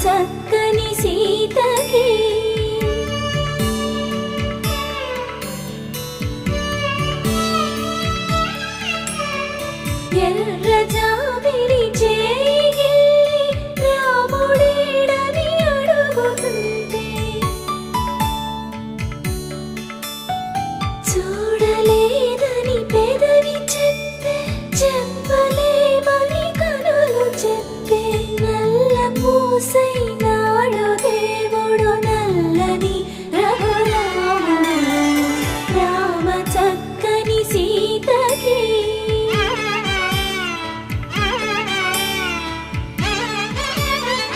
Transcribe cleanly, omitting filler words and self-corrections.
చక్కని సీతకి ఎర్ర జాబిలి చేయి రాముడేడని అడుగుతుంటే చూడలేదని పెదవి చెప్పే చెప్పలేమని కనులు చెప్పే నల్ల పూసైన